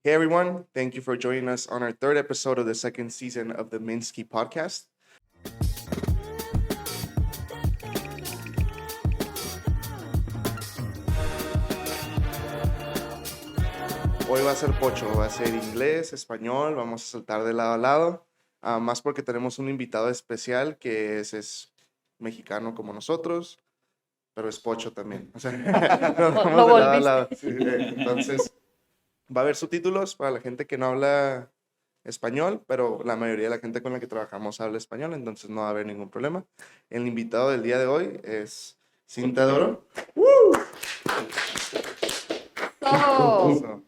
Hey everyone, thank you for joining us on our third episode of the second season of the Minsky podcast. Hoy va a ser pocho, va a ser inglés, español, vamos a saltar de lado a lado, más porque tenemos un invitado especial que es mexicano como nosotros, pero es pocho también. O sea, nos Lo vamos de lado a volviste. lado. Sí, entonces, va a haber subtítulos para la gente que no habla español, pero la mayoría de la gente con la que trabajamos habla español, entonces no va a haber ningún problema. El invitado del día de hoy es Cinta de Oro. Todo.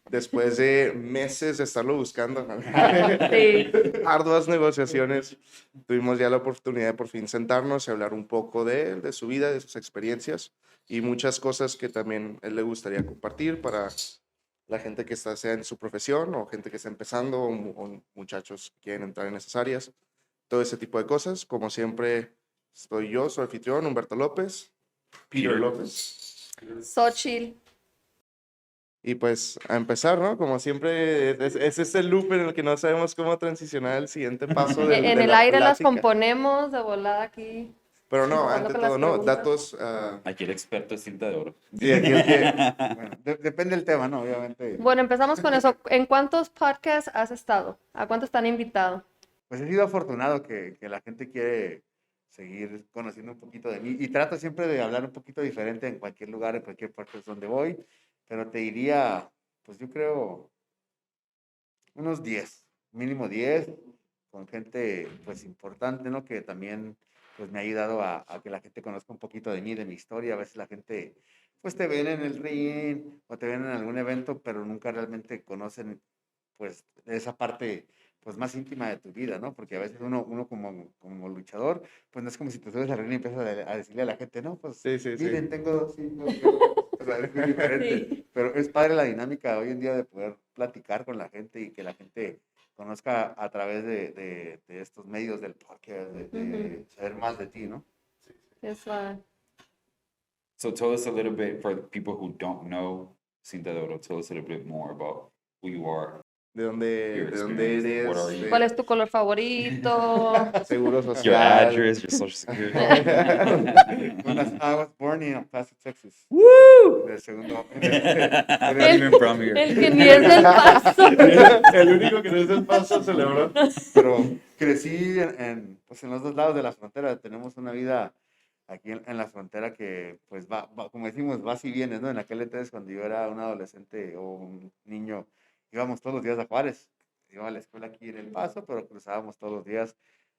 Después de meses de estarlo buscando, Sí. arduas negociaciones, tuvimos ya la oportunidad de por fin sentarnos y hablar un poco de él, de su vida, de sus experiencias y muchas cosas que también él le gustaría compartir para la gente que está sea en su profesión o gente que está empezando o muchachos que quieren entrar en esas áreas, todo ese tipo de cosas. Como siempre, estoy yo, su anfitrión, Humberto López, Peter López. Xochitl. Y pues a empezar, ¿no? Como siempre, es ese loop en el que no sabemos cómo transicionar al siguiente paso En de el la aire las plática. componemos de volada aquí. Pero no, Empezando ante con las todo, no, preguntas. datos. Aquí el experto es Cinta de Oro. Y aquí el que, Bueno, depende del tema, ¿no? Obviamente. Bueno, empezamos con eso. ¿En cuántos podcasts has estado? ¿A cuántos están invitado? Pues he sido afortunado que la gente quiere seguir conociendo un poquito de mí y trato siempre de hablar un poquito diferente en cualquier lugar, en cualquier parte donde voy, pero te diría, pues yo creo unos 10, mínimo 10, con gente pues importante, ¿no? Que también pues me ha ayudado a que la gente conozca un poquito de mí, de mi historia. A veces la gente pues te ven en el ring o te ven en algún evento, pero nunca realmente conocen pues esa parte pues más íntima de tu vida, ¿no? Porque a veces uno como luchador, pues no es como si te subes al ring y empiezas a decirle a la gente, no, pues sí, sí, sí. miren, tengo dos hijos, o sea, es muy diferente. Sí. Pero es padre la dinámica hoy en día de poder platicar con la gente y que la gente conozca a través de estos medios del podcast, de saber más de ti, ¿no? Eso. So tell us a little bit, for the people who don't know Cinta de Oro, tell us a little bit more about who you are, ¿De dónde, your de dónde experience, eres? what are you, ¿Cuál es tu color favorito? Seguro your social. address, your social security. I was born in El Paso, Texas. ¡Woo! En el segundo. I'm not even from here. El que ni es del paso. El único que no es del paso celebró. Pero crecí pues en los dos lados de la frontera. Tenemos una vida aquí en la frontera que, pues, como decimos, vas y vienes, ¿no? En aquel entonces, cuando yo era un adolescente o un niño, íbamos todos los días a Juárez. Iba a la escuela aquí en El Paso, pero cruzábamos todos los días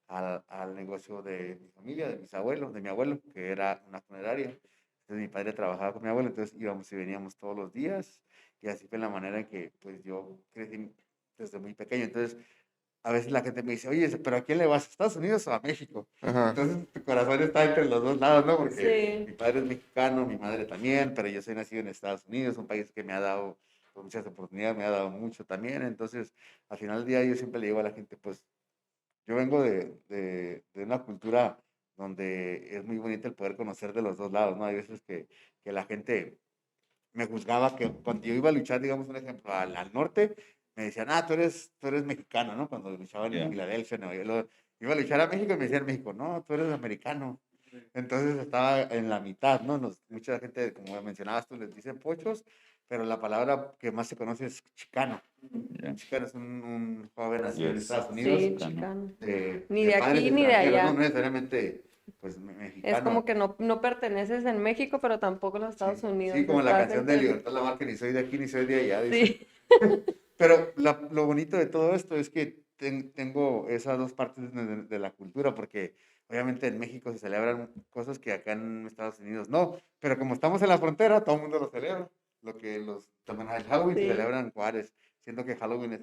al negocio de mi familia, de mis abuelos, de mi abuelo, que era una funeraria. Entonces, mi padre trabajaba con mi abuelo, entonces íbamos y veníamos todos los días. Y así fue la manera en que, pues, yo crecí desde muy pequeño. Entonces, a veces la gente me dice, oye, pero ¿a quién le vas? ¿A Estados Unidos o a México? Ajá. Entonces tu corazón está entre los dos lados, ¿no? Porque mi Sí. padre es mexicano, mi madre también, pero yo soy nacido en Estados Unidos, un país que me ha dado pues, muchas oportunidades, me ha dado mucho también. Entonces, al final del día yo siempre le digo a la gente, pues yo vengo de una cultura donde es muy bonito el poder conocer de los dos lados, ¿no? Hay veces que la gente me juzgaba que cuando yo iba a luchar, digamos un ejemplo, al norte, me decían, tú eres mexicano, ¿no? Cuando luchaba en Yeah. Filadelfia, Nueva York, iba a luchar a México y me decían México, no, tú eres americano. Entonces estaba en la mitad, ¿no? Mucha gente, como mencionabas tú, les dicen pochos, pero la palabra que más se conoce es chicano. Yeah. Un chicano es un joven nacido en Yes. Estados Unidos, Sí, Chicano. chicano. de, Ni de de padres aquí ni de extranjeros, allá. no necesariamente pues mexicano. Es como que no perteneces en México, pero tampoco en los Estados Unidos. Sí, como la Estás canción de entre- Libertad Lamarque, ni soy de aquí ni soy de allá, dice. Sí. Pero lo bonito de todo esto es que tengo esas dos partes de la cultura, porque obviamente en México se celebran cosas que acá en Estados Unidos no, pero como estamos en la frontera, todo el mundo lo celebra. Lo que también el Halloween se Sí. celebra en Juárez, siendo que Halloween es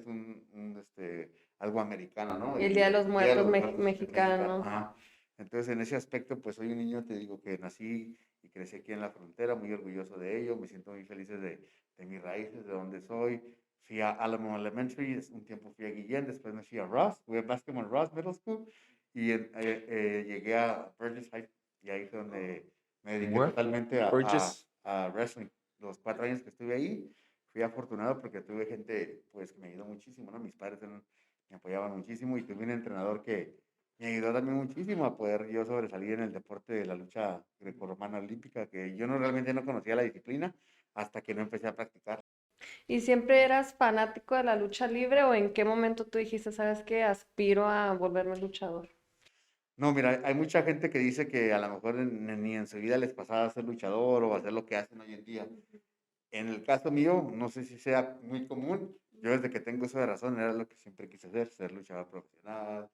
algo americano, ¿no? Y el Día de los el Día de Muertos los Muertos es mexicano. Ajá. Entonces, en ese aspecto, pues soy un niño, te digo que nací y crecí aquí en la frontera, muy orgulloso de ello, me siento muy feliz de mis raíces, de donde soy. Fui a Alamo Elementary, un tiempo fui a Guillén, después me fui a Ross, jugué básquetbol en Ross Middle School y llegué a Burgess High y ahí fue donde me dediqué Where? totalmente Burgess. a wrestling. Los 4 años que estuve ahí, fui afortunado porque tuve gente, pues, que me ayudó muchísimo, ¿no? Mis padres me apoyaban muchísimo y tuve un entrenador que me ayudó también muchísimo a poder yo sobresalir en el deporte de la lucha grecorromana olímpica, que yo no realmente no conocía la disciplina hasta que no empecé a practicar. ¿Y siempre eras fanático de la lucha libre o en qué momento tú dijiste, sabes qué, aspiro a volverme luchador? No, mira, hay mucha gente que dice que a lo mejor ni en su vida les pasaba ser luchador o hacer lo que hacen hoy en día. En el caso mío, no sé si sea muy común. Yo desde que tengo uso de razón era lo que siempre quise hacer, ser luchador profesional,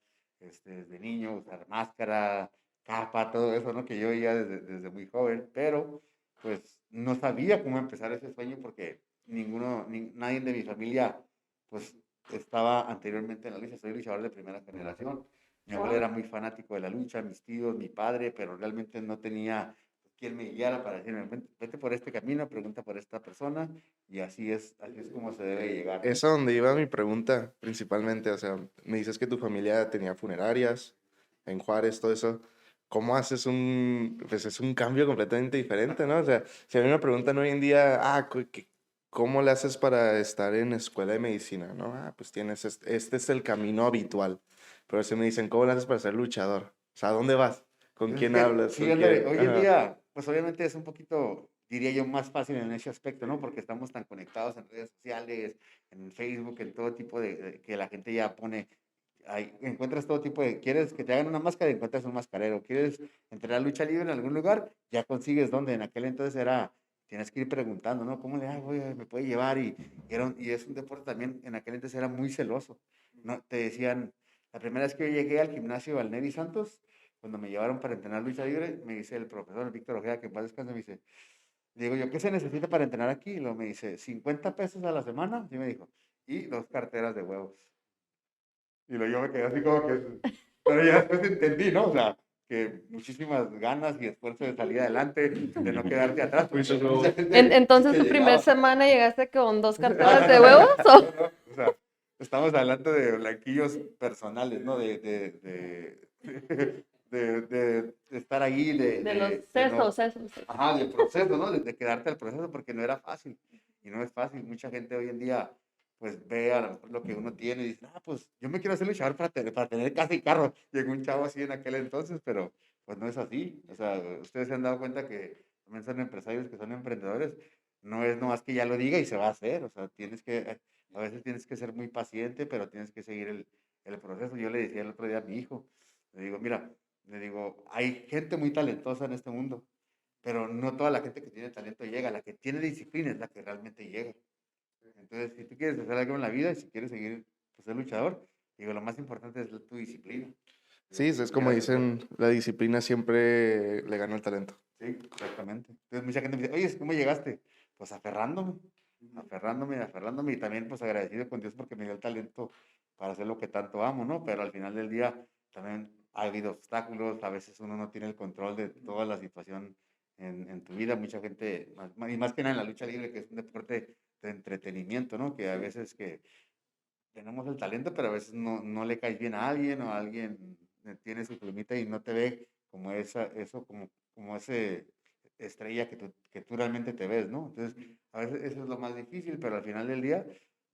desde niño, usar máscara, capa, todo eso, ¿no? Que yo ya desde muy joven, pero pues no sabía cómo empezar ese sueño porque nadie de mi familia pues estaba anteriormente en la lucha. Soy luchador de primera generación. Mi abuelo era muy fanático de la lucha, mis tíos, mi padre, pero realmente no tenía quien me guiara para decirme, vete por este camino, pregunta por esta persona, y así es como se debe llegar, ¿no? Es a donde iba mi pregunta principalmente, o sea, me dices que tu familia tenía funerarias en Juárez, todo eso. ¿Cómo haces pues es un cambio completamente diferente, ¿no? O sea, si a mí me preguntan hoy en día, ¿cómo le haces para estar en escuela de medicina, no? Pues tienes, este es el camino habitual. Pero si me dicen, ¿cómo le haces para ser luchador? O sea, ¿a dónde vas? ¿Con Pues es quién que, hablas? sí, ¿Con ándale, qué? hoy en Ajá. día, pues obviamente es un poquito, diría yo, más fácil en ese aspecto, ¿no? Porque estamos tan conectados en redes sociales, en Facebook, en todo tipo que la gente ya pone, ahí encuentras todo tipo ¿quieres que te hagan una máscara? Encuentras un mascarero. ¿Quieres entrenar lucha libre en algún lugar? Ya consigues donde. En aquel entonces tienes que ir preguntando, ¿no? ¿Cómo le hago? Oye, ¿me puede llevar? Y es un deporte también, en aquel entonces era muy celoso, ¿no? Te decían, la primera vez que yo llegué al gimnasio al Nevi Santos, cuando me llevaron para entrenar lucha libre, me dice el profesor Víctor Ojeda, que en paz descanse, me dice, digo yo, ¿qué se necesita para entrenar aquí? Y luego me dice, 50 pesos a la semana, y me dijo, y 2 carteras de huevos. Y yo me quedé así como que, pero ya después entendí, ¿no? O sea, que muchísimas ganas y esfuerzo de salir adelante, de no quedarte atrás. Muchos Porque mucha huevos. gente Entonces, que tu primer llegaba, semana llegaste con 2 carteras de huevos. no, no, o sea, estamos hablando de blanquillos personales, ¿no? De estar ahí, De los de no, sesos. ajá, del proceso, ¿no? De quedarte al proceso, porque no era fácil. Y no es fácil. Mucha gente hoy en día, pues ve a lo mejor lo que uno tiene y dice, pues yo me quiero hacer luchador para tener casa y carro. Llegó un chavo así en aquel entonces, pero pues no es así. O sea, ustedes se han dado cuenta que también son empresarios, que son emprendedores. No es nomás que ya lo diga y se va a hacer. O sea, a veces tienes que ser muy paciente, pero tienes que seguir el proceso. Yo le decía el otro día a mi hijo, le digo, mira, le digo, hay gente muy talentosa en este mundo, pero no toda la gente que tiene talento llega. La que tiene disciplina es la que realmente llega. Entonces, si tú quieres hacer algo en la vida y si quieres seguir, pues, ser luchador, digo, lo más importante es tu disciplina. Digo, Sí, si es tú como quieres hacer, dicen, la disciplina siempre le gana al talento. sí, exactamente. Entonces, mucha gente me dice, oye, ¿cómo llegaste? Pues aferrándome, aferrándome y también, pues, agradecido con Dios porque me dio el talento para hacer lo que tanto amo, ¿no? Pero al final del día también ha habido obstáculos, a veces uno no tiene el control de toda la situación en tu vida. Mucha gente, y más que nada en la lucha libre, que es un deporte de entretenimiento, ¿no? Que a veces que tenemos el talento, pero a veces no le caes bien a alguien o alguien tiene su plumita y no te ve como como ese estrella que tú realmente te ves, ¿no? Entonces, a veces eso es lo más difícil, pero al final del día,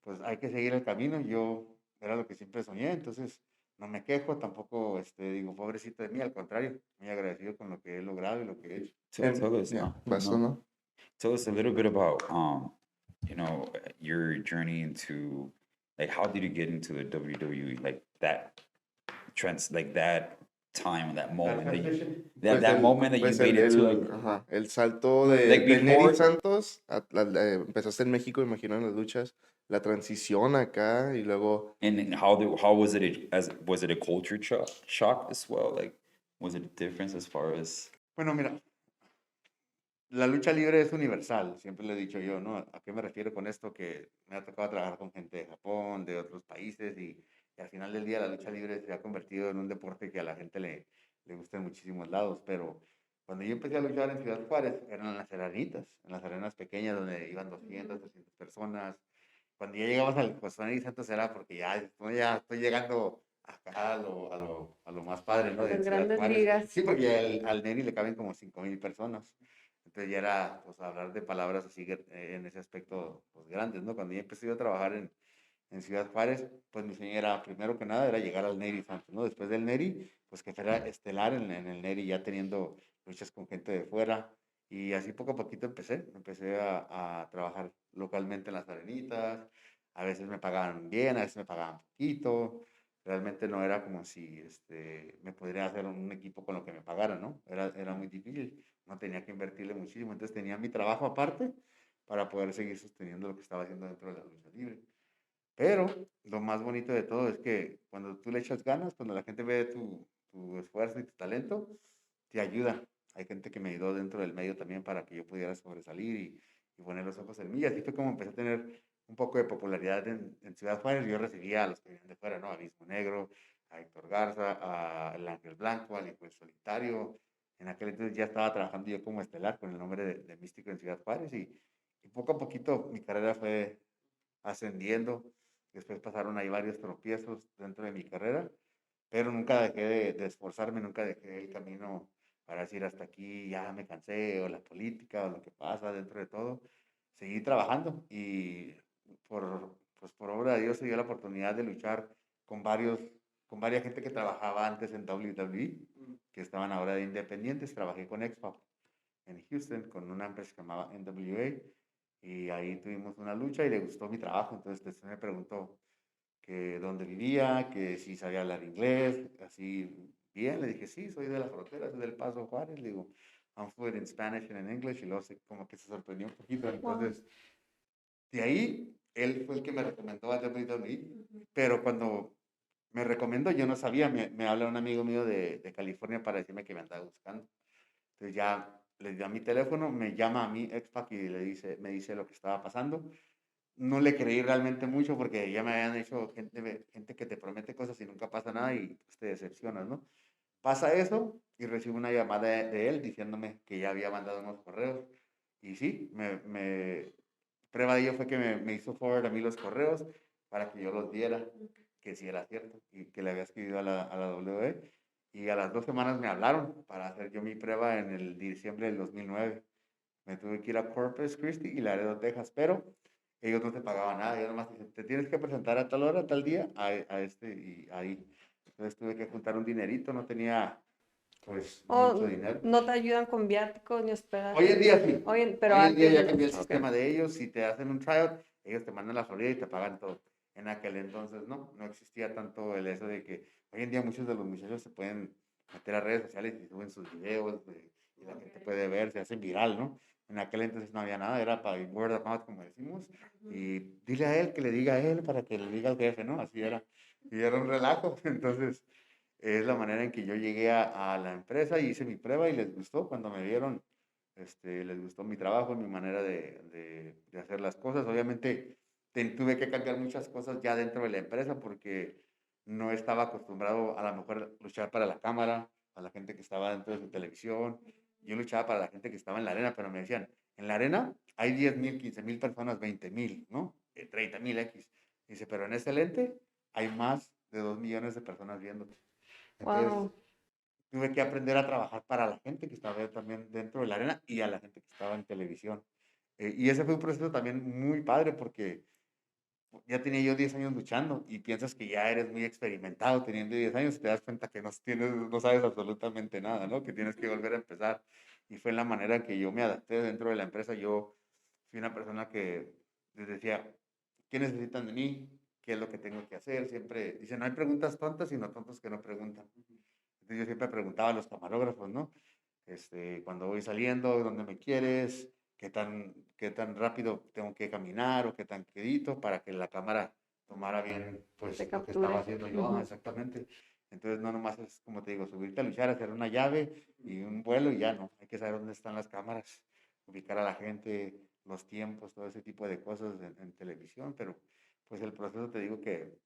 pues hay que seguir el camino. Yo era lo que siempre soñé, entonces no me quejo, tampoco digo, pobrecito de mí, al contrario, muy agradecido con lo que he logrado y lo que he hecho. Tell us, Ya, no, basta, ¿no? tell us a little bit about, your journey into, like, how did you get into the WWE? Like like that time, that moment, Pues that moment that you pues made it to, like, ajá, el salto Like de Neri before- Santos, empezaste en México, imagino, en las luchas, la transición acá y luego, and how was it was it a culture shock as well? Like, was it a difference as far as, Bueno, mira, la lucha libre es universal, siempre lo he dicho yo, ¿no? ¿A qué me refiero con esto? Que me ha tocado trabajar con gente de Japón, de otros países, y al final del día la lucha libre se ha convertido en un deporte que a la gente le gusta en muchísimos lados. Pero cuando yo empecé a luchar en Ciudad Juárez, eran en las arenitas, en las arenas pequeñas donde iban 200, 300 personas. Cuando ya llegabas al José y Santos era porque ya estoy llegando acá a lo más padre, ¿no? A De las Ciudad grandes Juárez. ligas. Sí, porque al Neri le caben como 5,000 personas. Entonces ya era, pues, hablar de palabras así en ese aspecto, pues, grandes, ¿no? Cuando yo empecé yo a trabajar en Ciudad Juárez, pues mi sueño era, primero que nada, era llegar al Neri antes, ¿no? Después del Neri, pues que fuera estelar en el Neri, ya teniendo luchas con gente de fuera. Y así poco a poquito empecé a trabajar localmente en las arenitas. A veces me pagaban bien, a veces me pagaban poquito. Realmente no era como si me podría hacer un equipo con lo que me pagaran, ¿no? Era muy difícil, no tenía que invertirle muchísimo. Entonces tenía mi trabajo aparte para poder seguir sosteniendo lo que estaba haciendo dentro de la lucha libre. Pero lo más bonito de todo es que cuando tú le echas ganas, cuando la gente ve tu esfuerzo y tu talento, te ayuda. Hay gente que me ayudó dentro del medio también para que yo pudiera sobresalir y poner los ojos en mí. Y así fue como empecé a tener un poco de popularidad en Ciudad Juárez. Yo recibía a los que venían de fuera, ¿no? A Mismo Negro, a Héctor Garza, a El Ángel Blanco, al Hijo del Solitario. En aquel entonces ya estaba trabajando yo como estelar con el nombre de Místico en Ciudad Juárez y poco a poquito mi carrera fue ascendiendo. Después pasaron ahí varios tropiezos dentro de mi carrera, pero nunca dejé de esforzarme, nunca dejé el camino para decir hasta aquí ya me cansé, o la política, o lo que pasa dentro de todo. Seguí trabajando y por obra de Dios se dio la oportunidad de luchar con con varias gente que trabajaba antes en WWE, que estaban ahora de independientes. Trabajé con X-Pac en Houston con una empresa que se llamaba NWA y ahí tuvimos una lucha y le gustó mi trabajo. Entonces después me preguntó que dónde vivía, que si sabía hablar inglés, así bien. Le dije, sí, soy de la frontera, soy del Paso Juárez. Le digo, I'm fluent in Spanish and in English. Y luego como que se sorprendió un poquito. Wow. Entonces, de ahí, él fue el que me recomendó a WWE. Pero cuando me recomendó, yo no sabía, me habla un amigo mío de California para decirme que me andaba buscando. Entonces ya le dio a mi teléfono, me llama a mi ex-pack y me dice lo que estaba pasando. No le creí realmente mucho porque ya me habían hecho gente que te promete cosas y nunca pasa nada y pues, te decepcionas, ¿no? Pasa eso y recibo una llamada de él diciéndome que ya había mandado unos correos. Y sí, prueba de ello fue que me hizo forward a mí los correos para que yo los diera, que sí era cierto y que le había escrito a la W. Y a las 2 semanas me hablaron para hacer yo mi prueba en el diciembre del 2009. Me tuve que ir a Corpus Christi y Laredo, Texas, pero ellos no te pagaban nada. Ellos nomás dicen, te tienes que presentar a tal hora, tal día, y ahí. Entonces tuve que juntar un dinerito, no tenía pues mucho O dinero. no te ayudan con viáticos ni Hoy en hospedaje. día sí. Pero Hoy en día antes ya no. cambió el Ok. sistema de ellos. Si te hacen un tryout, ellos te mandan la Florida y te pagan todo. En aquel entonces no existía tanto el eso de que hoy en día muchos de los muchachos se pueden meter a redes sociales y suben sus videos y la gente puede ver, se hacen viral, ¿no? En aquel entonces no había nada, era para word of mouth, como decimos, y dile a él que le diga a él para que le diga al jefe, ¿no? Así era. Y era un relajo. Entonces, es la manera en que yo llegué a la empresa y hice mi prueba y les gustó. Cuando me vieron, les gustó mi trabajo, mi manera de hacer las cosas. Obviamente tuve que cambiar muchas cosas ya dentro de la empresa porque no estaba acostumbrado a lo mejor luchar para la cámara, a la gente que estaba dentro de su televisión. Yo luchaba para la gente que estaba en la arena, pero me decían, en la arena hay 10,000, 15,000 personas, 20,000, ¿no? 30,000 X. Dice, pero en ese lente hay más de 2 millones de personas viéndote. Entonces, Wow. tuve que aprender a trabajar para la gente que estaba también dentro de la arena y a la gente que estaba en televisión. Y ese fue un proceso también muy padre porque ya tenía yo 10 años luchando y piensas que ya eres muy experimentado teniendo 10 años y te das cuenta que no sabes absolutamente nada, ¿no? Que tienes que volver a empezar. Y fue en la manera en que yo me adapté dentro de la empresa. Yo fui una persona que les decía, ¿qué necesitan de mí? ¿Qué es lo que tengo que hacer? Siempre dicen, no hay preguntas tontas, sino tontos que no preguntan. Entonces yo siempre preguntaba a los camarógrafos, ¿no? Cuando voy saliendo, ¿dónde me quieres? Qué tan rápido tengo que caminar o qué tan quedito para que la cámara tomara bien, Te pues, lo que estaba capture. haciendo yo? Ajá, exactamente. Entonces, no nomás es, como te digo, subirte a luchar, hacer una llave y un vuelo y ya no. Hay que saber dónde están las cámaras, ubicar a la gente, los tiempos, todo ese tipo de cosas en televisión, pero pues el proceso te digo que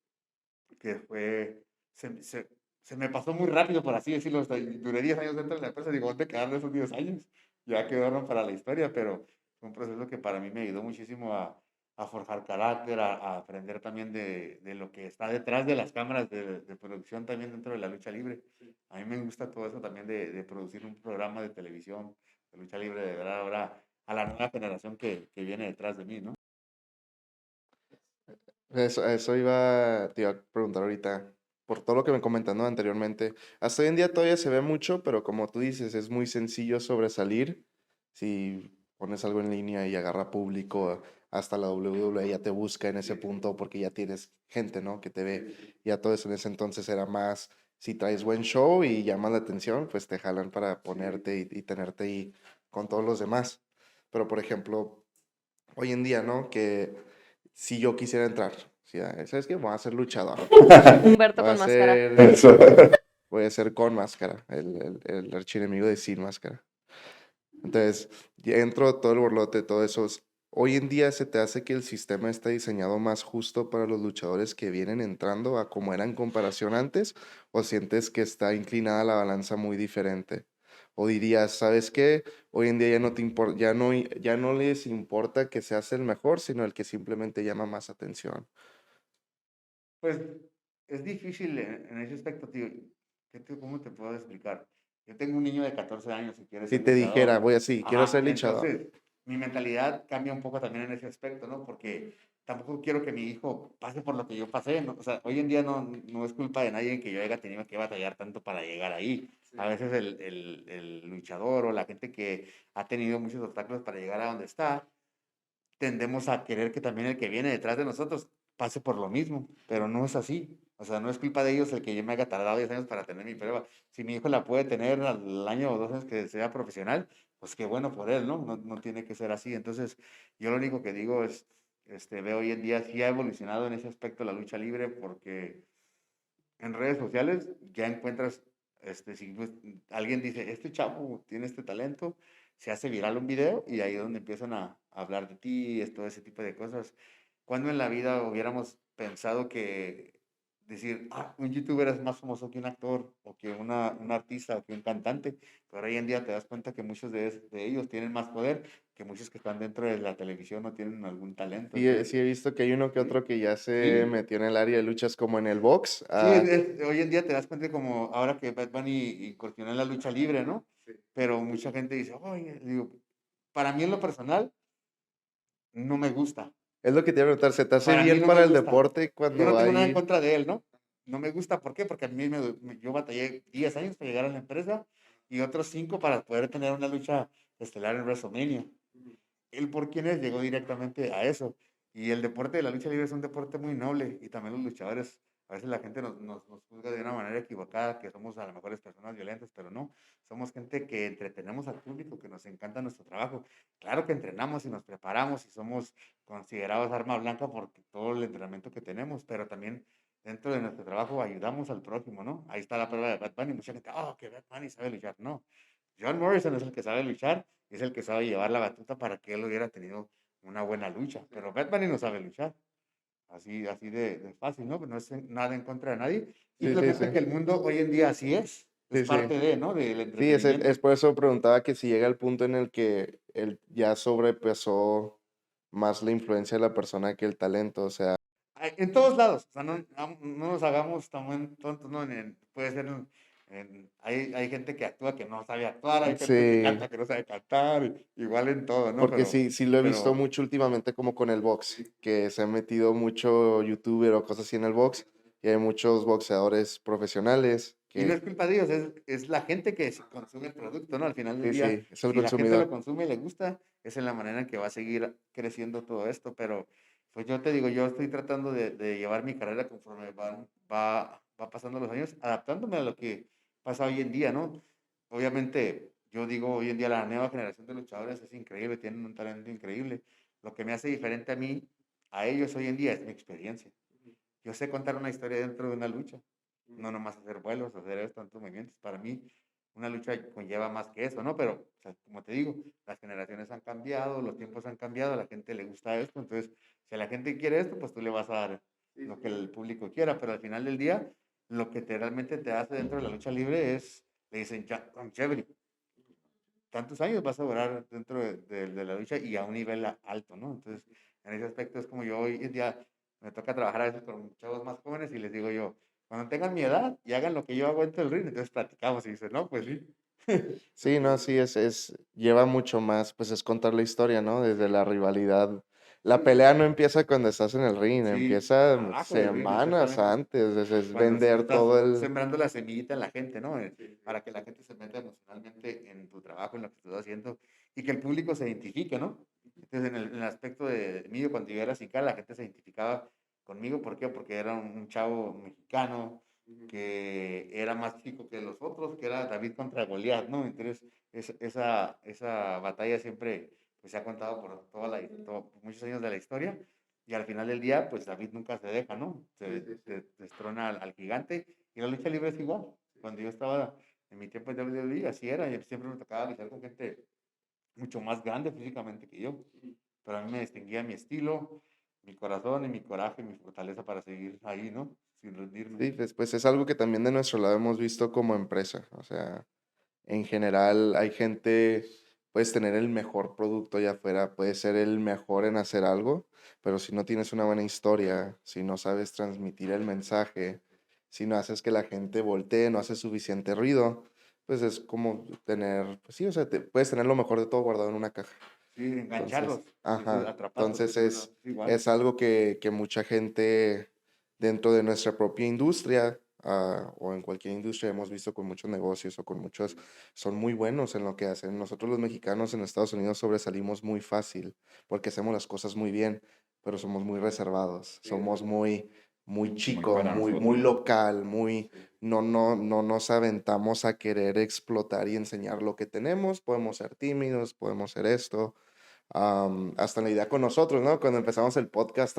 fue, se, se, se me pasó muy rápido, por así decirlo. Duré 10 años dentro de la empresa, digo, ¿dónde quedaron esos 10 años? Ya quedaron para la historia, pero fue un proceso que para mí me ayudó muchísimo a forjar carácter, a aprender también de lo que está detrás de las cámaras de producción también dentro de la lucha libre. A mí me gusta todo eso también de producir un programa de televisión, la lucha libre de verdad ahora a la nueva generación que viene detrás de mí, ¿no? Eso te iba a preguntar ahorita, por todo lo que me comentando anteriormente. Hasta hoy en día todavía se ve mucho, pero como tú dices, es muy sencillo sobresalir. Si pones algo en línea y agarra público, hasta la WWE ya te busca en ese punto porque ya tienes gente, ¿no? Que te ve. Ya todo eso en ese entonces era más, si traes buen show y llamas la atención, pues te jalan para ponerte y tenerte ahí con todos los demás. Pero, por ejemplo, hoy en día, ¿no? Que si yo quisiera entrar, si, ¿sabes qué? Voy a ser luchador. Humberto Voy a con máscara. ser, voy a ser con máscara, el archienemigo de sin máscara. Entonces, ya entro todo el borlote, todo eso. Hoy en día se te hace que el sistema está diseñado más justo para los luchadores que vienen entrando a como era en comparación antes, o sientes que está inclinada la balanza muy diferente. O dirías, ¿sabes qué? Hoy en día ya no te importa, ya no les importa que seas el mejor, sino el que simplemente llama más atención. Pues es difícil en ese aspecto, tío. ¿Cómo te puedo explicar? Yo tengo un niño de 14 años y quiere Si ser te dijera, luchador. voy así, quiero Ajá, ser luchador. entonces mi mentalidad cambia un poco también en ese aspecto, ¿no? Porque tampoco quiero que mi hijo pase por lo que yo pasé, ¿no? O sea, hoy en día no es culpa de nadie que yo haya tenido que batallar tanto para llegar ahí. A veces el luchador o la gente que ha tenido muchos obstáculos para llegar a donde está, tendemos a querer que también el que viene detrás de nosotros pase por lo mismo, pero no es así. O sea, no es culpa de ellos el que yo me haya tardado 10 años para tener mi prueba. Si mi hijo la puede tener al año o 2 años que sea profesional, pues qué bueno por él, ¿no? No tiene que ser así. Entonces, yo lo único que digo es, veo hoy en día sí ha evolucionado en ese aspecto la lucha libre porque en redes sociales ya encuentras, si pues, alguien dice, este chavo tiene este talento, se hace viral un video y ahí es donde empiezan a hablar de ti, es todo ese tipo de cosas. Cuando en la vida hubiéramos pensado que decir, un youtuber es más famoso que un actor o que un artista o que un cantante, pero hoy en día te das cuenta que muchos de ellos tienen más poder que muchos que están dentro de la televisión no tienen algún talento. Sí, Entonces, sí he visto que hay uno que sí, otro que ya se sí, metió en el área de luchas como en el box. sí, hoy en día te das cuenta como ahora que Bad Bunny incursionó en la lucha libre, ¿no? Pero mucha gente dice, oye, digo, para mí en lo personal no me gusta. Es lo que te iba a preguntar, ¿se te hace Para mí bien no me para el gusta. deporte Yo no cuando tengo nada en hay... contra de él, ¿no? No me gusta, ¿por qué? Porque a mí yo batallé 10 años para llegar a la empresa y otros 5 para poder tener una lucha estelar en WrestleMania. Él por quienes llegó directamente a eso. Y el deporte de la lucha libre es un deporte muy noble y también los luchadores, a veces la gente nos juzga de una manera equivocada, que somos a lo mejor personas violentas, pero no, somos gente que entretenemos al público, que nos encanta nuestro trabajo. Claro que entrenamos y nos preparamos y somos considerados arma blanca por todo el entrenamiento que tenemos, pero también dentro de nuestro trabajo ayudamos al prójimo, ¿no? Ahí está la prueba de Bad Bunny, mucha gente, que Bad Bunny sabe luchar, no. John Morrison es el que sabe luchar, es el que sabe llevar la batuta para que él hubiera tenido una buena lucha. Pero Bad Bunny no sabe luchar. Así de fácil, ¿no? No es nada en contra de nadie. Sí, sí, sí. Simplemente que el mundo hoy en día así es. Es Sí, sí. parte de, ¿no? Del Sí, es entretenimiento. por eso preguntaba que si llega el punto en el que él ya sobrepesó más la influencia de la persona que el talento, o sea, En todos lados. O sea, no nos hagamos tan tontos, ¿no? Puede ser, hay gente que actúa que no sabe actuar, hay gente que sí, canta que no sabe cantar, igual en todo, ¿no? porque sí lo he visto Pero mucho últimamente como con el box, que se ha metido mucho youtuber o cosas así en el box, y hay muchos boxeadores profesionales y no que es culpa de ellos, es la gente que consume el producto, ¿no? Al final del sí, día, sí, es el si la gente lo consumidor. consume y le gusta, esa es la manera en que va a seguir creciendo todo esto. Pero, pues yo te digo, yo estoy tratando de llevar mi carrera conforme va pasando los años, adaptándome a lo que pasa hoy en día, ¿no? Obviamente, yo digo, hoy en día la nueva generación de luchadores es increíble, tienen un talento increíble. Lo que me hace diferente a mí, a ellos hoy en día, es mi experiencia. Yo sé contar una historia dentro de una lucha, no nomás hacer vuelos, hacer esto, tantos movimientos. Para mí, una lucha conlleva más que eso, ¿no? Pero, o sea, como te digo, las generaciones han cambiado, los tiempos han cambiado, a la gente le gusta esto. Entonces, si a la gente quiere esto, pues tú le vas a dar lo que el público quiera. Pero al final del día, lo que realmente te hace dentro de la lucha libre es, le dicen, longevity. Tantos años vas a durar dentro de la lucha y a un nivel alto, ¿no? Entonces, en ese aspecto es como yo hoy en día me toca trabajar a veces con chavos más jóvenes y les digo yo, cuando tengan mi edad y hagan lo que yo hago dentro del ring, entonces platicamos y dicen, no, pues sí. Sí, no, sí, lleva mucho más, pues es contar la historia, ¿no? Desde la rivalidad. La pelea no empieza cuando estás en el ring, Sí, empieza abajo del ring, semanas exactamente. antes, es Cuando tú vender estás todo el... sembrando la semillita en la gente, ¿no? Para que la gente se meta emocionalmente en tu trabajo, en lo que estás haciendo y que el público se identifique, ¿no? Entonces, en el aspecto de mí, cuando yo era Cical, la gente se identificaba conmigo. ¿Por qué? Porque era un chavo mexicano que era más chico que los otros, que era David contra Goliat, ¿no? Entonces, esa batalla siempre pues, se ha contado por muchos años de la historia. Y al final del día, pues David nunca se deja, ¿no? Se destrona al gigante. Y la lucha libre es igual. Cuando yo estaba en mi tiempo en WWE, así era. Y siempre me tocaba luchar con gente mucho más grande físicamente que yo. Pero a mí me distinguía mi estilo, mi corazón y mi coraje, mi fortaleza para seguir ahí, ¿no? Sin rendirme. Sí, pues es algo que también de nuestro lado hemos visto como empresa. O sea, en general hay gente, puedes tener el mejor producto allá afuera, puedes ser el mejor en hacer algo, pero si no tienes una buena historia, si no sabes transmitir el mensaje, si no haces que la gente voltee, no haces suficiente ruido, pues es como tener, pues sí, o sea, puedes tener lo mejor de todo guardado en una caja. Sí, Entonces, engancharlos, ajá, atraparlos. entonces Es igual. es algo que mucha gente dentro de nuestra propia industria, o en cualquier industria hemos visto con muchos negocios o con muchos, son muy buenos en lo que hacen. Nosotros los mexicanos en Estados Unidos sobresalimos muy fácil porque hacemos las cosas muy bien, pero somos muy reservados, somos muy Muy chico, para muy nosotros. local, no nos aventamos a querer explotar y enseñar lo que tenemos. Podemos ser tímidos, podemos ser esto. Hasta la idea con nosotros, ¿no? Cuando empezamos el podcast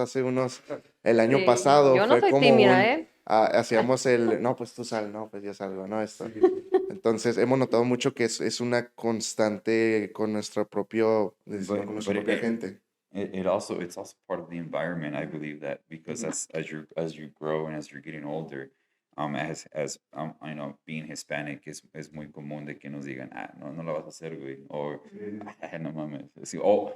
el año Sí, pasado, yo no fue soy como tímida, ¿eh? hacíamos no, pues tú sal, no, pues yo salgo, ¿no? Esto. Entonces, hemos notado mucho que es una constante con nuestra But con nuestra but propia gente. it's also part of the environment. I believe that because Ujú. as you grow and as you're getting older, as I know being Hispanic es muy común de que nos digan, ah, no lo vas a hacer, güey, o "Ah, no mames", sí, o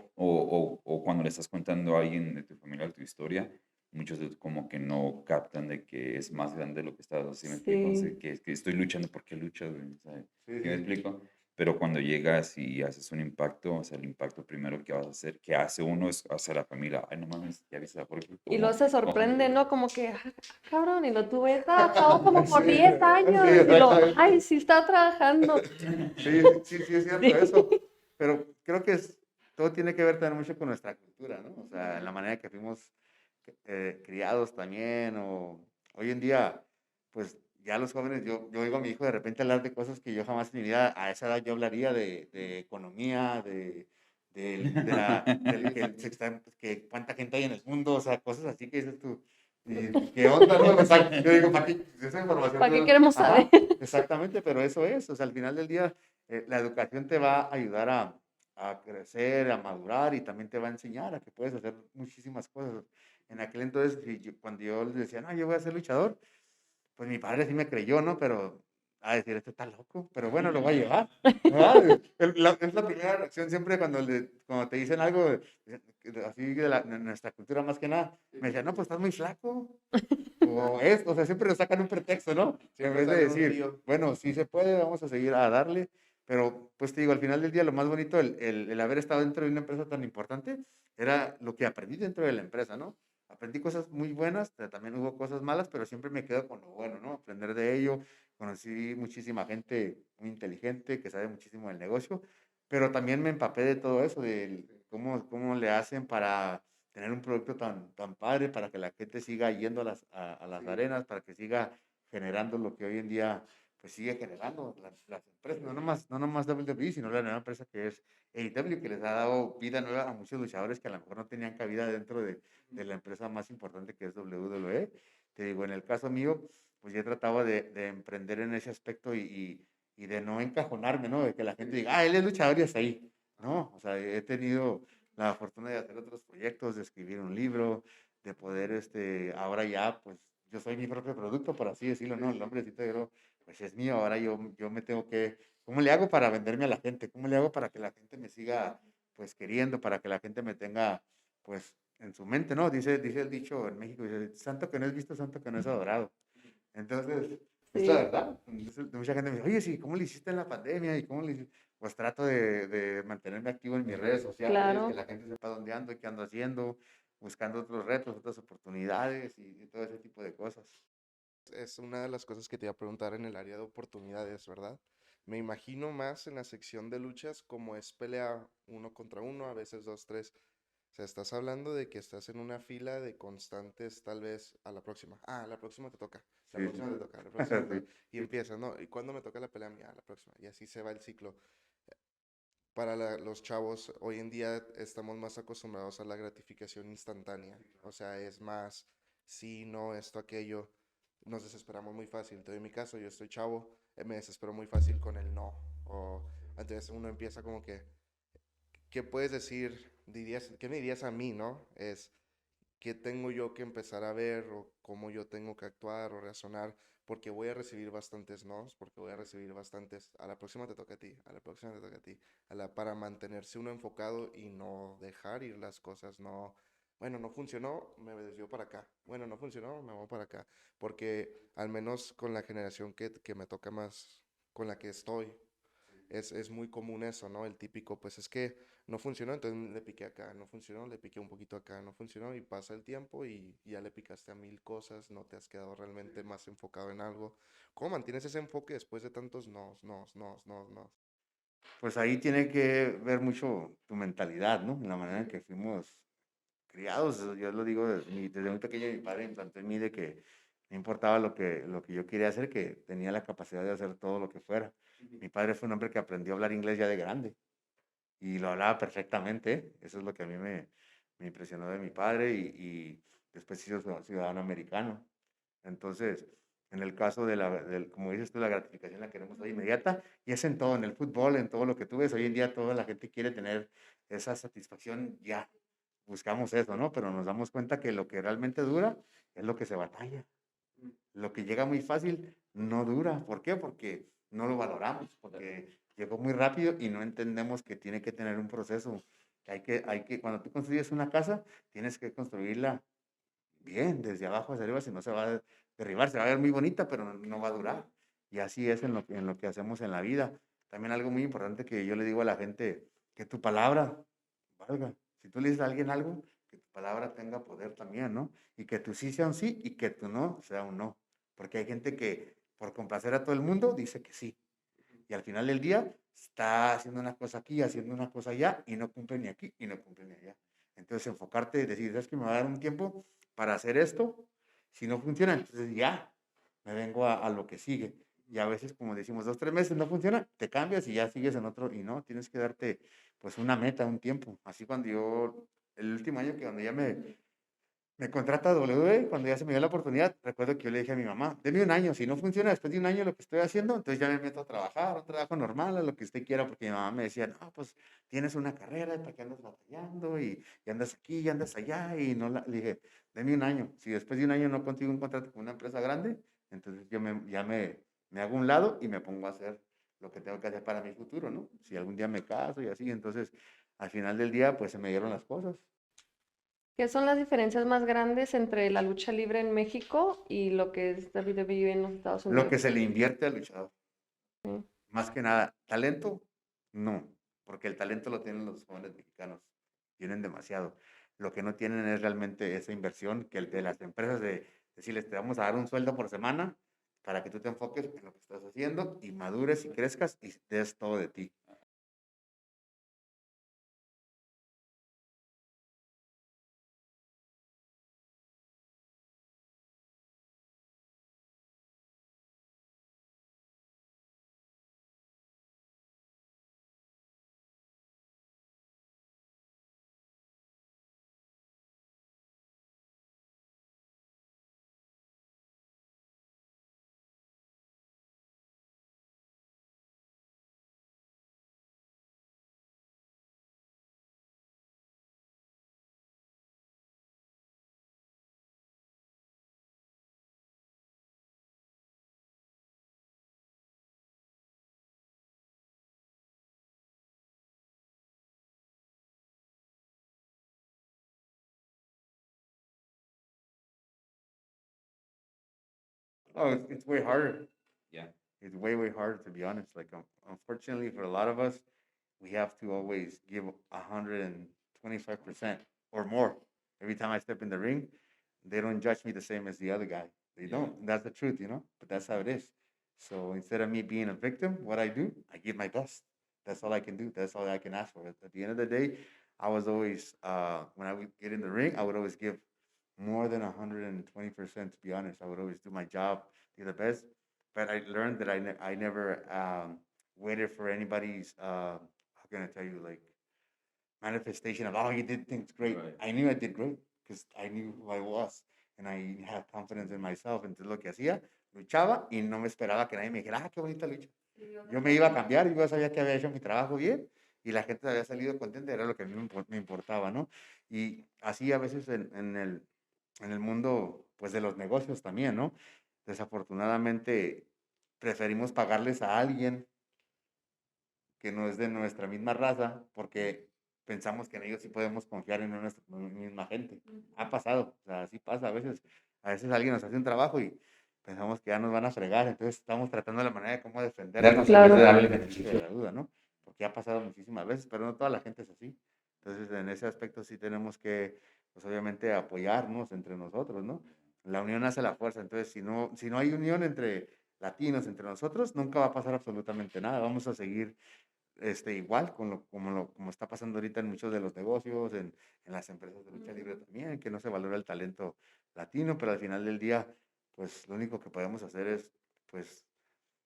cuando le estás contando a alguien de tu familia tu historia, muchos como que no captan de que es más grande lo que estás haciendo, ¿sí me explico? Sí. Sí, que estoy luchando, ¿por qué luchas, güey? O sea, Sí, ¿sí me sí. explico? Pero cuando llegas y haces un impacto, o sea, el impacto primero que vas a hacer, que hace uno es hacia la familia. Ay, no mames, ya viste la película, Y luego se como, sorprende, ¿no? Como que, "Ah, cabrón, y lo tuve trabajado como por 10 Sí, años. Y lo, ay, exactamente. sí está trabajando. Sí, es cierto eso. Pero creo que todo tiene que ver también mucho con nuestra cultura, ¿no? O sea, la manera que fuimos criados también, o hoy en día, pues ya los jóvenes, yo oigo a mi hijo de repente hablar de cosas que yo jamás en mi vida a esa edad yo hablaría de economía, del que, que cuánta gente hay en el mundo, o sea, cosas así que dices tú, y qué onda, ¿no? O sea, yo digo, ¿para qué? Esa información, ¿Para qué queremos saber? ajá, exactamente, pero eso es, o sea, al final del día, la educación te va a ayudar a crecer, a madurar y también te va a enseñar a que puedes hacer muchísimas cosas. En aquel entonces, cuando yo les decía, no, yo voy a ser luchador, pues mi padre sí me creyó, ¿no? Pero a decir, este está loco, pero bueno, lo voy a llevar. ¿Verdad? Es la primera reacción siempre cuando te dicen algo así de nuestra cultura más que nada. Me decían, no, pues estás muy flaco. O sea, siempre nos sacan un pretexto, ¿no? En Siempre vez de sale un decir, tío. bueno, sí se puede, vamos a seguir a darle. Pero, pues te digo, al final del día, lo más bonito, el haber estado dentro de una empresa tan importante, era lo que aprendí dentro de la empresa, ¿no? Aprendí cosas muy buenas, pero también hubo cosas malas, pero siempre me quedo con lo bueno, ¿no? Aprender de ello. Conocí muchísima gente muy inteligente que sabe muchísimo del negocio, pero también me empapé de todo eso, de cómo le hacen para tener un producto tan padre, para que la gente siga yendo a las arenas, para que siga generando lo que hoy en día pues sigue generando las empresas, no nomás WWE, sino la nueva empresa que es AEW, que les ha dado vida nueva a muchos luchadores que a lo mejor no tenían cabida dentro de la empresa más importante que es WWE. Te digo, en el caso mío, pues yo trataba de emprender en ese aspecto y de no encajonarme, ¿no? De que la gente diga, ah, él es luchador y hasta ahí. No, o sea, he tenido la fortuna de hacer otros proyectos, de escribir un libro, de poder, ahora ya, pues, yo soy mi propio producto, por así decirlo, ¿no? El nombrecito de pues es mío, ahora yo me tengo que, ¿cómo le hago para venderme a la gente? ¿Cómo le hago para que la gente me siga, pues, queriendo, para que la gente me tenga, pues, en su mente, ¿no? Dice el dicho en México, dice, santo que no es visto, santo que no es adorado. Entonces, Es la Sí, verdad. Entonces, mucha gente me dice, oye, sí, ¿cómo le hiciste en la pandemia? ¿Y cómo le hiciste? Pues trato de mantenerme activo en mis redes sociales, que claro. la gente sepa dónde ando y qué ando haciendo, buscando otros retos, otras oportunidades y todo ese tipo de cosas. Es una de las cosas que te iba a preguntar en el área de oportunidades, ¿verdad? Me imagino más en la sección de luchas como es pelea uno contra uno, a veces dos, tres. O sea, estás hablando de que estás en una fila de constantes, tal vez a la próxima. Ah, la próxima te toca. La Sí, sí. próxima te toca. La próxima te toca. Sí. Y empiezas, ¿no? ¿Y cuándo me toca la pelea mía? La próxima. Y así se va el ciclo. Para los chavos, hoy en día estamos más acostumbrados a la gratificación instantánea. O sea, es más, sí, no, esto, aquello. Nos desesperamos muy fácil. Te doy mi caso, yo estoy chavo, me desespero muy fácil con el no. O entonces uno empieza como que, ¿qué puedes decir? Dirías, ¿qué me dirías a mí, no? Es, ¿qué tengo yo que empezar a ver o cómo yo tengo que actuar o razonar? Porque voy a recibir bastantes nos, porque voy a recibir bastantes, a la próxima te toca a ti, a la próxima te toca a ti, para mantenerse uno enfocado y no dejar ir las cosas, no, bueno, no funcionó, me desvió para acá, bueno, no funcionó, me voy para acá, porque al menos con la generación que me toca más, con la que estoy, es muy común eso, ¿no? El típico, pues es que no funcionó, entonces le piqué acá, no funcionó, le piqué un poquito acá, no funcionó y pasa el tiempo y ya le picaste a mil cosas, no te has quedado realmente más enfocado en algo. ¿Cómo mantienes ese enfoque después de tantos nos, nos, nos, nos, nos? Pues ahí tiene que ver mucho tu mentalidad, ¿no? La manera en que fuimos criados. Yo lo digo desde muy pequeño, mi padre implantó en mí de que no importaba lo que yo quería hacer, que tenía la capacidad de hacer todo lo que fuera. Mi padre fue un hombre que aprendió a hablar inglés ya de grande y lo hablaba perfectamente. Eso es lo que a mí me impresionó de mi padre y después hizo ciudadano americano. Entonces, en el caso como dices tú, la gratificación la queremos hoy inmediata y es en todo, en el fútbol, en todo lo que tú ves. Hoy en día toda la gente quiere tener esa satisfacción ya. Buscamos eso, ¿no? Pero nos damos cuenta que lo que realmente dura es lo que se batalla. Lo que llega muy fácil no dura. ¿Por qué? Porque no lo valoramos, porque llegó muy rápido y no entendemos que tiene que tener un proceso. Cuando tú construyes una casa, tienes que construirla bien, desde abajo hacia arriba, si no se va a derribar, se va a ver muy bonita, pero no va a durar. Y así es en lo que hacemos en la vida. También algo muy importante que yo le digo a la gente, que tu palabra valga. Si tú le dices a alguien algo, que tu palabra tenga poder también, ¿no? Y que tu sí sea un sí y que tu no sea un no. Porque hay gente que por complacer a todo el mundo dice que sí. Y al final del día está haciendo una cosa aquí, haciendo una cosa allá y no cumple ni aquí y no cumple ni allá. Entonces enfocarte y decir, ¿sabes que me va a dar un tiempo para hacer esto? Si no funciona, entonces ya me vengo a lo que sigue. Y a veces, como decimos, 2, 3 meses no funciona, te cambias y ya sigues en otro. Y no, tienes que darte pues una meta, un tiempo. Así el último año que cuando ya me contrata W, cuando ya se me dio la oportunidad, recuerdo que yo le dije a mi mamá, deme un año, si no funciona después de un año lo que estoy haciendo, entonces ya me meto a trabajar, un trabajo normal, a lo que usted quiera, porque mi mamá me decía, no, pues tienes una carrera, ¿para qué andas batallando? Y andas aquí, y andas allá, y no le dije, deme un año, si después de un año no consigo un contrato con una empresa grande, entonces me hago a un lado y me pongo a hacer lo que tengo que hacer para mi futuro, ¿no? Si algún día me caso y así, entonces al final del día, pues se me dieron las cosas. ¿Qué son las diferencias más grandes entre la lucha libre en México y lo que es WWE en los Estados Lo Unidos? que se le invierte al luchador. Sí. Más que nada, talento, no, porque el talento lo tienen los jóvenes mexicanos, tienen demasiado. Lo que no tienen es realmente esa inversión que el de las empresas de decirles, te vamos a dar un sueldo por semana para que tú te enfoques en lo que estás haciendo y madures y crezcas y des todo de ti. Oh, it's way harder. Yeah. It's way, way harder, to be honest. Like, unfortunately, for a lot of us, we have to always give 125% or more every time I step in the ring. They don't judge me the same as the other guy. They Yeah. don't. That's the truth, you know. But that's how it is. So instead of me being a victim, what I do, I give my best. That's all I can do. That's all I can ask for. At the end of the day, I was always when I would get in the ring, I would always give more than 120%. To be honest, I would always do my job, do the best. But I learned that I never waited for anybody's how can I tell you, like, manifestation of, oh, you did things great. Right. I knew I did great because I knew who I was and I had confidence in myself. Entonces lo que hacía, luchaba y no me esperaba que nadie me dijera, ah, qué bonita lucha. Yo me iba a cambiar, yo sabía que había hecho mi trabajo bien y la gente había salido contenta, era lo que a mí me importaba, ¿no? Y así a veces en el mundo, pues, de los negocios también, ¿no? Desafortunadamente, preferimos pagarles a alguien que no es de nuestra misma raza, porque pensamos que en ellos sí podemos confiar en nuestra misma gente. Ha pasado, o sea, sí pasa a veces alguien nos hace un trabajo y pensamos que ya nos van a fregar, entonces estamos tratando la manera de cómo defendernos en Claro. vez de darle el beneficio de la duda, ¿no? Porque ha pasado muchísimas veces, pero no toda la gente es así. Entonces, en ese aspecto sí tenemos que, pues, obviamente, apoyarnos entre nosotros, ¿no? La unión hace la fuerza, entonces si no hay unión entre latinos, entre nosotros, nunca va a pasar absolutamente nada. Vamos a seguir igual como está pasando ahorita en muchos de los negocios, en las empresas de lucha libre también, que no se valora el talento latino, pero al final del día, pues lo único que podemos hacer es, pues,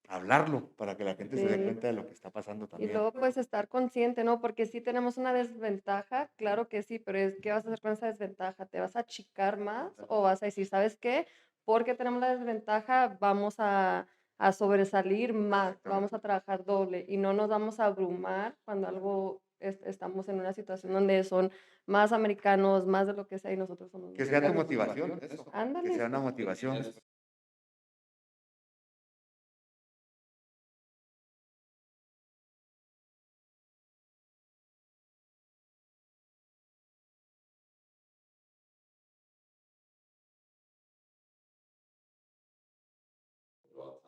hablarlo para que la gente se dé Sí. cuenta de lo que está pasando Y también. luego pues estar consciente, ¿no? Porque sí tenemos una desventaja, claro que sí, pero ¿qué vas a hacer con esa desventaja? ¿Te vas a achicar más o vas a decir, ¿sabes qué? Porque tenemos la desventaja, vamos a sobresalir más, vamos a trabajar doble y no nos vamos a abrumar cuando algo estamos en una situación donde son más americanos, más de lo que sea y nosotros somos Que sea tu mexicanos. motivación, eso, que Ándale, sea una sí. motivación.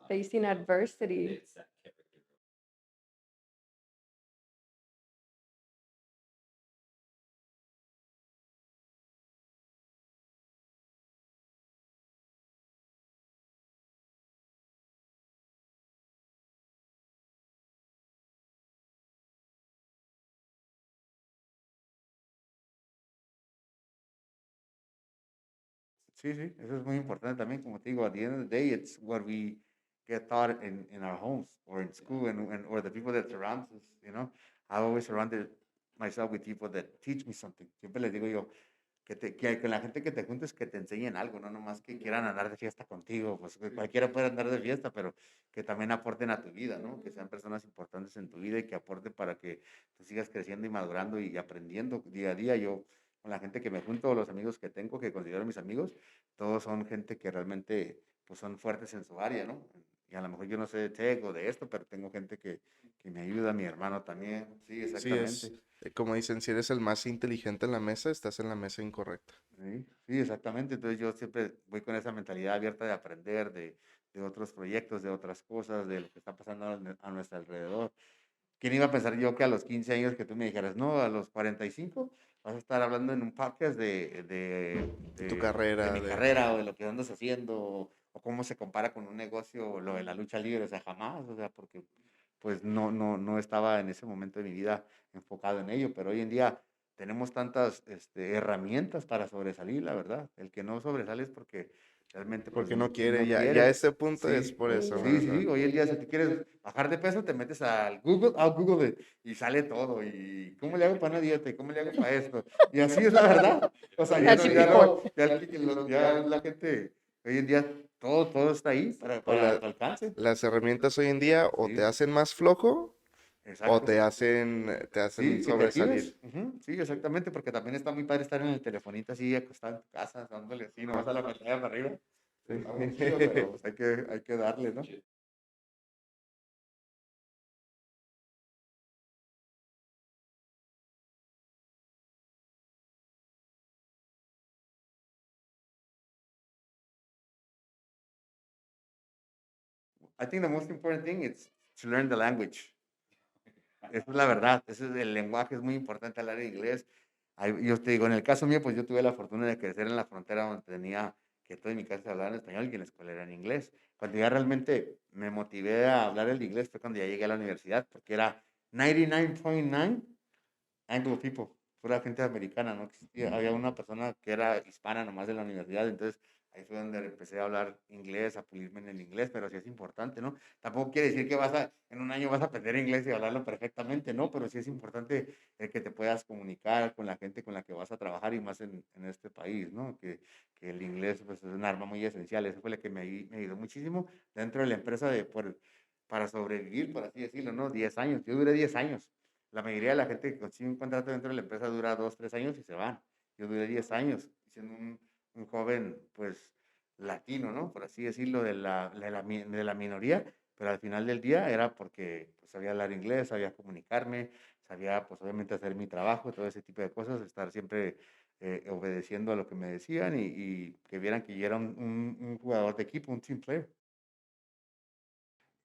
Facing adversity. It's that character. Sí, sí, eso es muy importante también, como te digo, at the end of the day, it's what we get taught in our homes or in school and or the people that surround us, you know. I've always surrounded myself with people that teach me something. Siempre les digo yo, que con la gente que te juntes que te enseñen algo, no nomás que quieran andar de fiesta contigo, pues que cualquiera puede andar de fiesta, pero que también aporten a tu vida, ¿no? Que sean personas importantes en tu vida y que aporten para que tú sigas creciendo y madurando y aprendiendo día a día. Yo, con la gente que me junto, los amigos que tengo, que considero mis amigos, todos son gente que realmente, pues, son fuertes en su área, ¿no? Y a lo mejor yo no sé de tech o de esto, pero tengo gente que me ayuda, mi hermano también. Sí, Sí, exactamente. como dicen, si eres el más inteligente en la mesa, estás en la mesa incorrecta. Sí, sí, exactamente. Entonces yo siempre voy con esa mentalidad abierta de aprender de otros proyectos, de otras cosas, de lo que está pasando a nuestro alrededor. ¿Quién iba a pensar yo que a los 15 años que tú me dijeras, no, a los 45 vas a estar hablando en un podcast Tu de carrera, mi carrera o de lo que andas haciendo o cómo se compara con un negocio o lo de la lucha libre? O sea, jamás, o sea, porque pues no estaba en ese momento de mi vida enfocado en ello, pero hoy en día tenemos tantas herramientas para sobresalir, la verdad. El que no sobresale es porque realmente pues porque no quiere, no ya a quiere. este punto es Sí, por eso, la sí, sí, verdad. sí. Hoy en día si tú quieres bajar de peso te metes al Google, Google y sale todo. ¿Y cómo le hago para una dieta? ¿Y cómo le hago para esto? Y así es la verdad. O sea, Así tipo. ya la gente, hoy en día todo está ahí O para tu alcance. las herramientas hoy en día o te Sí, hacen más flojo o exacto. te hacen Sí, que te sobresalir. actives. Ujú, sí, exactamente, porque también está muy padre estar en el telefonito así, acostado en tu casa, dándole así, nomás a la pantalla para arriba. Está muy chido, pero pues hay que darle, ¿no? I think the most important thing is to learn the language. Esa es la verdad. Ese es el lenguaje, es muy importante hablar inglés. Yo te digo, en el caso mío, pues yo tuve la fortuna de crecer en la frontera donde tenía que todo en mi casa se hablaba en español y en la escuela era en inglés. Cuando ya realmente me motivé a hablar el inglés fue cuando ya llegué a la universidad, porque era 99.9 Anglo people, pura gente americana, no existía. Había una persona que era hispana nomás de la universidad, entonces ahí fue donde empecé a hablar inglés, a pulirme en el inglés, pero sí es importante, ¿no? Tampoco quiere decir que en un año vas a aprender inglés y hablarlo perfectamente, ¿no? Pero sí es importante que te puedas comunicar con la gente con la que vas a trabajar y más en este país, ¿no? Que el inglés pues, es un arma muy esencial, eso fue lo que me ayudó muchísimo dentro de la empresa para sobrevivir, por así decirlo, ¿no? 10 años, yo duré 10 años. La mayoría de la gente que consigue un contrato dentro de la empresa dura 2, 3 años y se van. Yo duré 10 años siendo un joven, pues, latino, ¿no? Por así decirlo, de la minoría, pero al final del día era porque pues, sabía hablar inglés, sabía comunicarme, sabía, pues, obviamente hacer mi trabajo, todo ese tipo de cosas, estar siempre obedeciendo a lo que me decían y que vieran que yo era un jugador de equipo, un team player.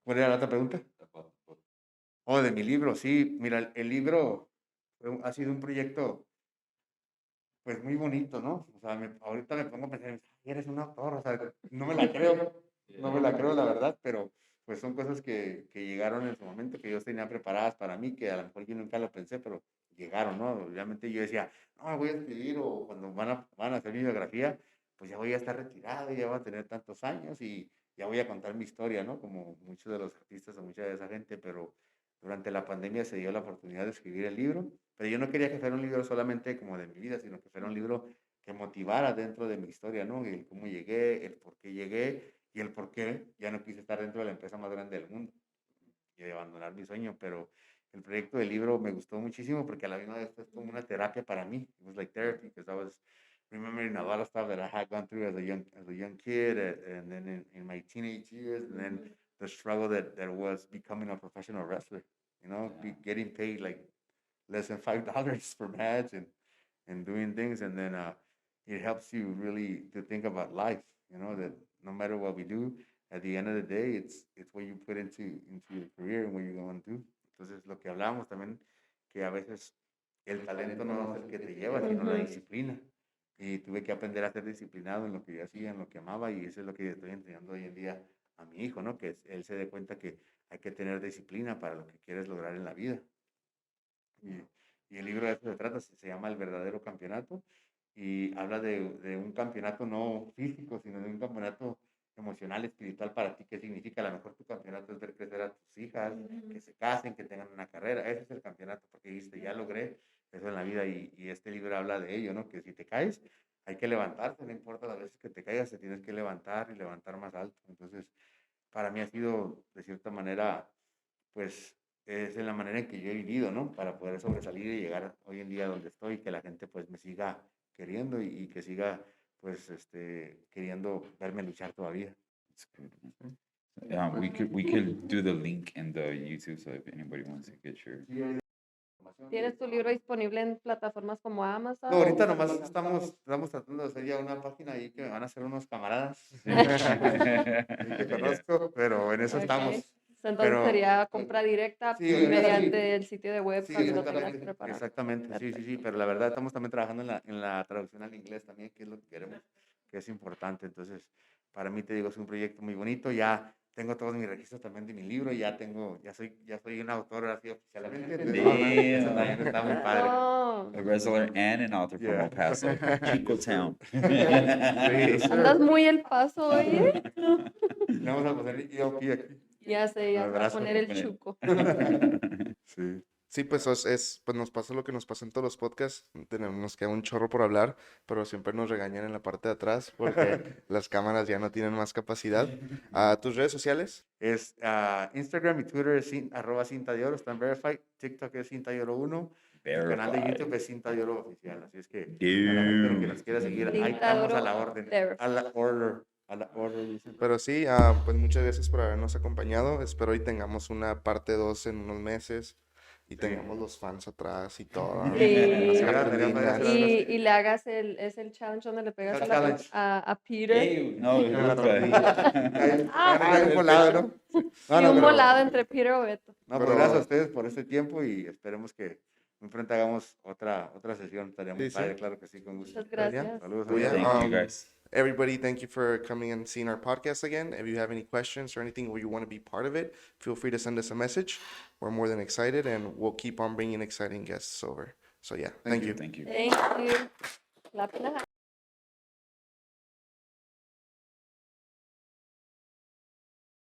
¿Cuál era la otra pregunta? Oh, de mi libro, sí. Mira, el libro ha sido un proyecto, pues, muy bonito, ¿no? O sea, ahorita me pongo a pensar, "Ay, eres un autor", o sea, no me la creo, no me la creo, la verdad, pero pues son cosas que llegaron en su momento, que yo tenía preparadas para mí, que a lo mejor yo nunca lo pensé, pero llegaron, ¿no? Obviamente yo decía, no, voy a escribir o cuando van a hacer mi biografía, pues ya voy a estar retirado, ya voy a tener tantos años y ya voy a contar mi historia, ¿no? Como muchos de los artistas o mucha de esa gente, pero durante la pandemia se dio la oportunidad de escribir el libro, pero yo no quería que fuera un libro solamente como de mi vida, sino que fuera un libro que motivara dentro de mi historia, ¿no? El cómo llegué, el por qué llegué y el por qué ya no quise estar dentro de la empresa más grande del mundo y de abandonar mi sueño, pero el proyecto del libro me gustó muchísimo porque a la misma vez fue como una terapia para mí. It was like therapy because I was remembering a lot of stuff that I had gone through as a young kid and then in my teenage years and then the struggle that was becoming a professional wrestler, you know, getting paid like less than $5 per match and doing things and then it helps you really to think about life, you know, that no matter what we do at the end of the day it's what you put into your career and what you're going to do. Entonces lo que hablábamos también que a veces el talento no es el que te lleva sino la Ujú. disciplina y tuve que aprender a ser disciplinado en lo que yo hacía, en lo que amaba y eso es lo que estoy enseñando hoy en día a mi hijo, ¿no? Que él se dé cuenta que hay que tener disciplina para lo que quieres lograr en la vida. Y, y el libro de eso se trata, se llama El verdadero campeonato y habla de un campeonato no físico, sino de un campeonato emocional, espiritual para ti. ¿Qué significa? A lo mejor tu campeonato es ver crecer a tus hijas, que se casen, que tengan una carrera. Ese es el campeonato, porque dijiste, ya logré eso en la vida y este libro habla de ello, ¿no? Que si te caes, hay que levantarte, no importa las veces que te caigas, te tienes que levantar y levantar más alto. Entonces, para mí ha sido, de cierta manera, pues es en la manera en que yo he vivido, ¿no? Para poder sobresalir y llegar hoy en día donde estoy, que la gente pues me siga queriendo y que siga pues queriendo verme luchar todavía. It's good. Yeah, we could do the link in the YouTube so if anybody wants to get your ¿Tienes tu libro disponible en plataformas como Amazon? No, ahorita nomás estamos tratando de hacer ya una página ahí que me van a hacer unos camaradas que conozco, pero en eso Ok. estamos. Entonces Pero sería compra directa sí, ahorita mediante sí. el sitio de web Sí, cuando lo tengas exactamente, preparado. exactamente, sí, pero la verdad estamos también trabajando en la traducción al inglés también, que es lo que queremos, que es importante. Entonces, para mí, te digo, es un proyecto muy bonito. Ya tengo todos mis registros también de mi libro, ya soy un autor así oficialmente. Entonces, eso también está muy padre. Oh, a wrestler and an author from Yeah. El Paso, Chico Town. Sí, andas muy El Paso, oye. Le vamos a poner ELP aquí. Ya sé, ya Los te voy a brazos. poner el Poner- chuco. Sí. Sí, pues pues nos pasa lo que nos pasa en todos los podcasts. Nos queda un chorro por hablar, pero siempre nos regañan en la parte de atrás porque las cámaras ya no tienen más capacidad. ¿Tus redes sociales? Es Instagram y Twitter es @cinta de oro, están verified. TikTok es cinta de oro 1. El canal de Verified. YouTube es cinta de oro oficial. Así es que Dude. a la gente que nos quiera seguir, ahí Cinta de estamos a Oro la orden. verified. A la order. A la order. Dicen. Pero sí, pues muchas gracias por habernos acompañado. Espero y tengamos una parte 2 en unos meses. y tengamos los fans atrás y todo. Sí. las Sí, cartulinas. sí. Y le hagas el challenge donde le pegas El a, la- challenge. a Peter. Ey, no, la nunca. Cae Ah, un volado, ¿no? No, y no, un pero- volado entre Peter o Beto. No, pues Pero- gracias a ustedes por este tiempo y esperemos que muy pronto hagamos otra sesión. Estaría muy Sí, sí. padre, claro que sí, con gusto. Muchas gracias. Saludos. Well, yeah, adiós. Thank you, guys. Everybody, thank you for coming and seeing our podcast again. If you have any questions or anything where you want to be part of it, feel free to send us a message. We're more than excited, and we'll keep on bringing exciting guests over. So yeah, thank you. Thank you. Thank you. Clap in the house.